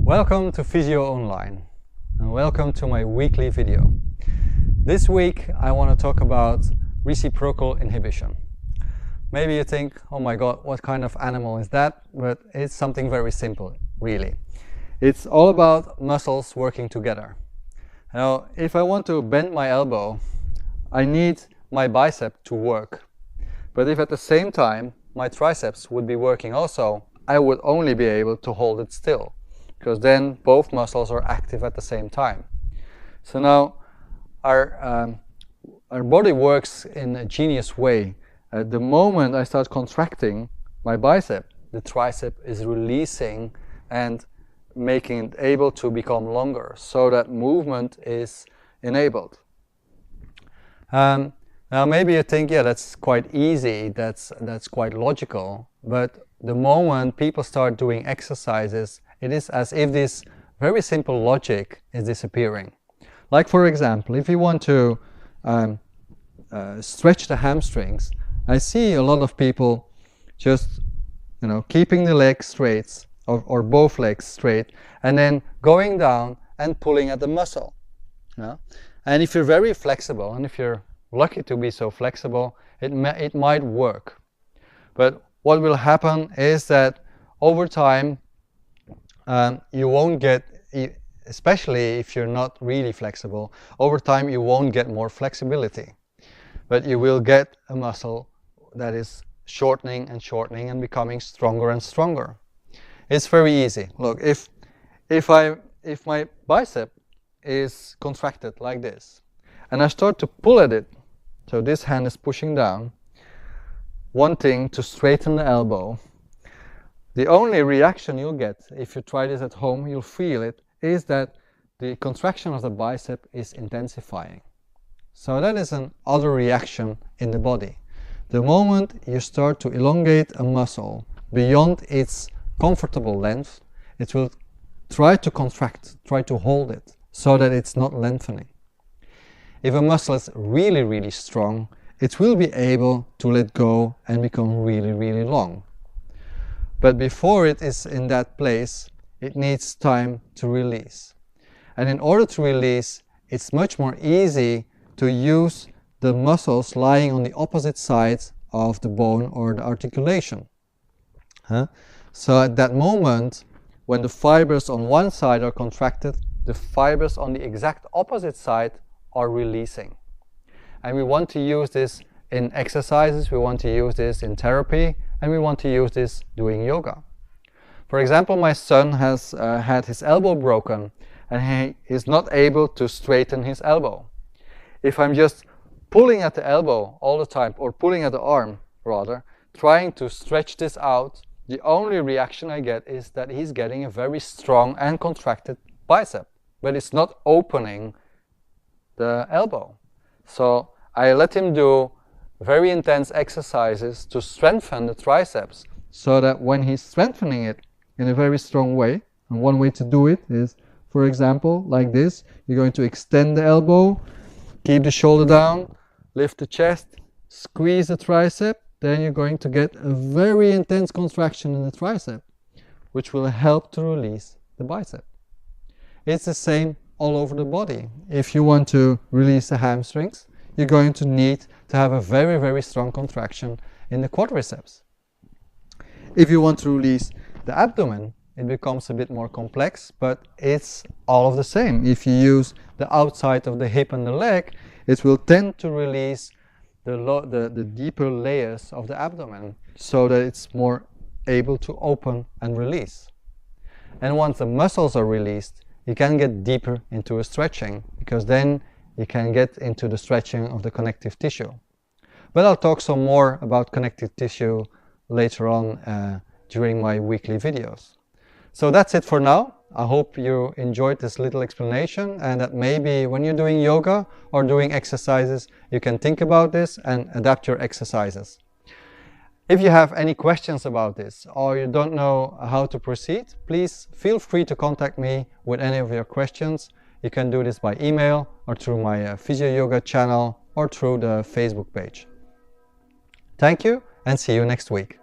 Welcome to Physio Online and welcome to my weekly video. This week I want to talk about reciprocal inhibition. Maybe you think, oh my god, what kind of animal is that? But it's something very simple, really. It's all about muscles working together. Now, if I want to bend my elbow, I need my bicep to work. But if at the same time my triceps would be working also, I would only be able to hold it still, because then both muscles are active at the same time. So now our body works in a genius way. At the moment I start contracting my bicep, the tricep is releasing and making it able to become longer, so that movement is enabled. Now maybe you think, yeah, that's quite easy, that's quite logical, but the moment people start doing exercises, it is as if this very simple logic is disappearing. Like, for example, if you want to stretch the hamstrings, I see a lot of people just, keeping the legs straight or both legs straight, and then going down and pulling at the muscle. And if you're very flexible, and if you're lucky to be so flexible, it might work. But what will happen is that over time you won't get, especially if you're not really flexible, over time you won't get more flexibility, but you will get a muscle that is shortening and shortening and becoming stronger and stronger. It's very easy. Look, if my bicep is contracted like this and I start to pull at it, so this hand is pushing down, wanting to straighten the elbow, the only reaction you'll get, if you try this at home, you'll feel it, is that the contraction of the bicep is intensifying. So that is an other reaction in the body. The moment you start to elongate a muscle beyond its comfortable length, it will try to contract, try to hold it, so that it's not lengthening. If a muscle is really, really strong, it will be able to let go and become really, really long. But before it is in that place, it needs time to release. And in order to release, it's much more easy to use the muscles lying on the opposite sides of the bone or the articulation. So at that moment, when the fibers on one side are contracted, the fibers on the exact opposite side are releasing. And we want to use this in exercises, we want to use this in therapy, and we want to use this doing yoga. For example, my son has had his elbow broken and he is not able to straighten his elbow. If I'm just pulling at the elbow all the time, or pulling at the arm rather, trying to stretch this out, the only reaction I get is that he's getting a very strong and contracted bicep, but it's not opening the elbow. So I let him do very intense exercises to strengthen the triceps, so that when he's strengthening it in a very strong way, and one way to do it is, for example, like this, you're going to extend the elbow, keep the shoulder down, lift the chest, squeeze the tricep, then you're going to get a very intense contraction in the tricep, which will help to release the bicep. It's the same all over the body. If you want to release the hamstrings, you're going to need to have a very, very strong contraction in the quadriceps. If you want to release the abdomen, it becomes a bit more complex, but it's all of the same. If you use the outside of the hip and the leg, it will tend to release the deeper layers of the abdomen, so that it's more able to open and release. And once the muscles are released, you can get deeper into a stretching, because then you can get into the stretching of the connective tissue. But I'll talk some more about connective tissue later on during my weekly videos. So that's it for now. I hope you enjoyed this little explanation, and that maybe when you're doing yoga or doing exercises, you can think about this and adapt your exercises. If you have any questions about this, or you don't know how to proceed, please feel free to contact me with any of your questions. You can do this by email, or through my PhysioYoga channel, or through the Facebook page. Thank you, and see you next week.